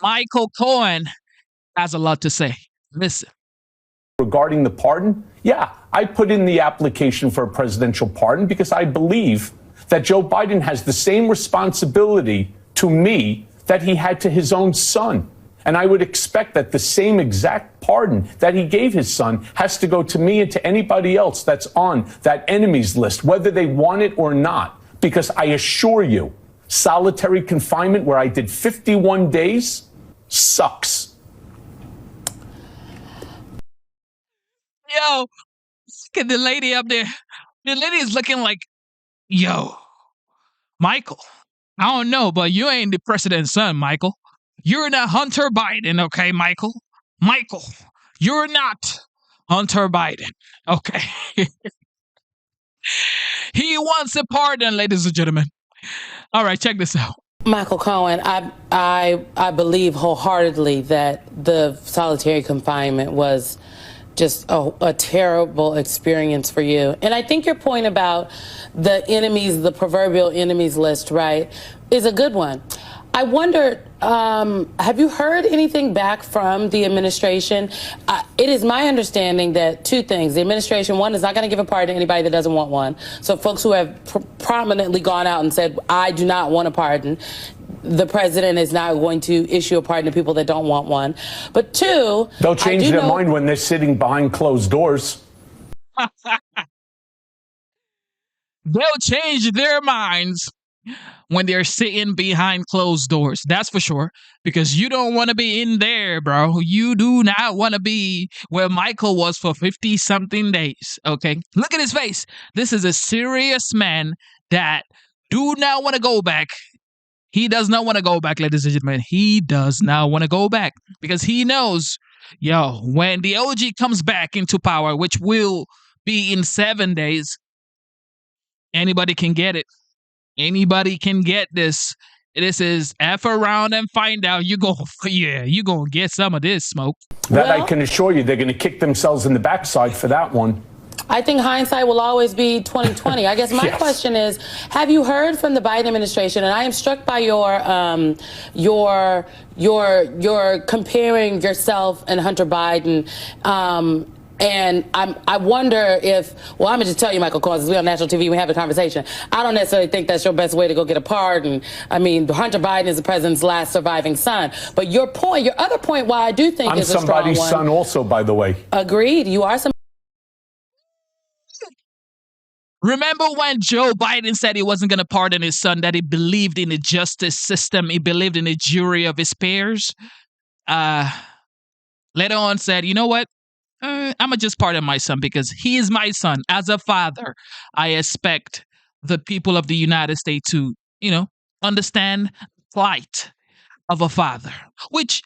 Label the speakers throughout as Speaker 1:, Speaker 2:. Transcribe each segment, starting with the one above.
Speaker 1: Michael Cohen has a lot to say. Listen.
Speaker 2: Regarding the pardon, yeah, I put in the application for a presidential pardon because I believe that Joe Biden has the same responsibility to me that he had to his own son. And I would expect that the same exact pardon that he gave his son has to go to me and to anybody else that's on that enemies list, whether they want it or not. Because I assure you, solitary confinement where I did 51 days sucks.
Speaker 1: Yo, look at the lady up there. The lady is looking like, yo, Michael, I don't know, but you ain't the president's son, Michael. You're not Hunter Biden, okay, Michael? Michael, you're not Hunter Biden, okay? He wants a pardon, ladies and gentlemen. All right, check this out.
Speaker 3: Michael Cohen, I believe wholeheartedly that the solitary confinement was just a terrible experience for you. And I think your point about the enemies, the proverbial enemies list, right, is a good one. I wonder, have you heard anything back from the administration? It is my understanding that two things. The administration, one, is not going to give a pardon to anybody that doesn't want one. So folks who have prominently gone out and said, I do not want a pardon, the president is not going to issue a pardon to people that don't want one. But two,
Speaker 2: they'll change their mind when they're sitting behind closed doors.
Speaker 1: They'll change their minds when they're sitting behind closed doors. That's for sure. Because you don't want to be in there, bro. You do not want to be where Michael was for 50-something days. Okay? Look at his face. This is a serious man that do not want to go back. He does not want to go back, ladies and gentlemen. He does not want to go back because he knows, yo, when the OG comes back into power, which will be in 7 days, anybody can get it. Anybody can get this. This is F around and find out. You going to get some of this smoke.
Speaker 2: That I can assure you, they're going to kick themselves in the backside for that one.
Speaker 3: I think hindsight will always be 20/20. I guess my question is, have you heard from the Biden administration? And I am struck by your comparing yourself and Hunter Biden. And I wonder if, well, I'm going to just tell you, Michael Cohen, we're on national TV, we have a conversation. I don't necessarily think that's your best way to go get a pardon. I mean, Hunter Biden is the president's last surviving son. But your other point, why I do think is a strong one.
Speaker 2: I'm somebody's son also, by the way.
Speaker 3: Agreed. You are some.
Speaker 1: Remember when Joe Biden said he wasn't going to pardon his son, that he believed in the justice system, he believed in the jury of his peers? Later on said, you know what? I'm going to just pardon my son because he is my son. As a father, I expect the people of the United States to, understand the plight of a father, which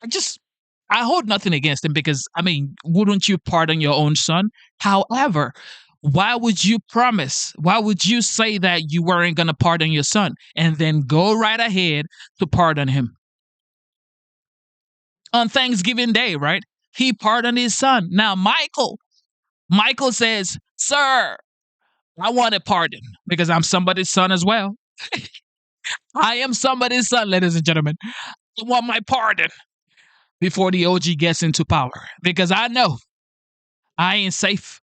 Speaker 1: I hold nothing against him because, wouldn't you pardon your own son? However, why would you promise? Why would you say that you weren't going to pardon your son and then go right ahead to pardon him? On Thanksgiving Day, right? He pardoned his son. Now, Michael says, sir, I want a pardon because I'm somebody's son as well. I am somebody's son, ladies and gentlemen. I want my pardon before the OG gets into power because I know I ain't safe.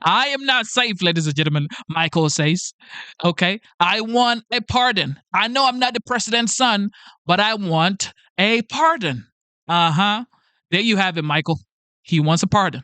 Speaker 1: I am not safe, ladies and gentlemen, Michael says. Okay? I want a pardon. I know I'm not the president's son, but I want a pardon. There you have it, Michael. He wants a pardon.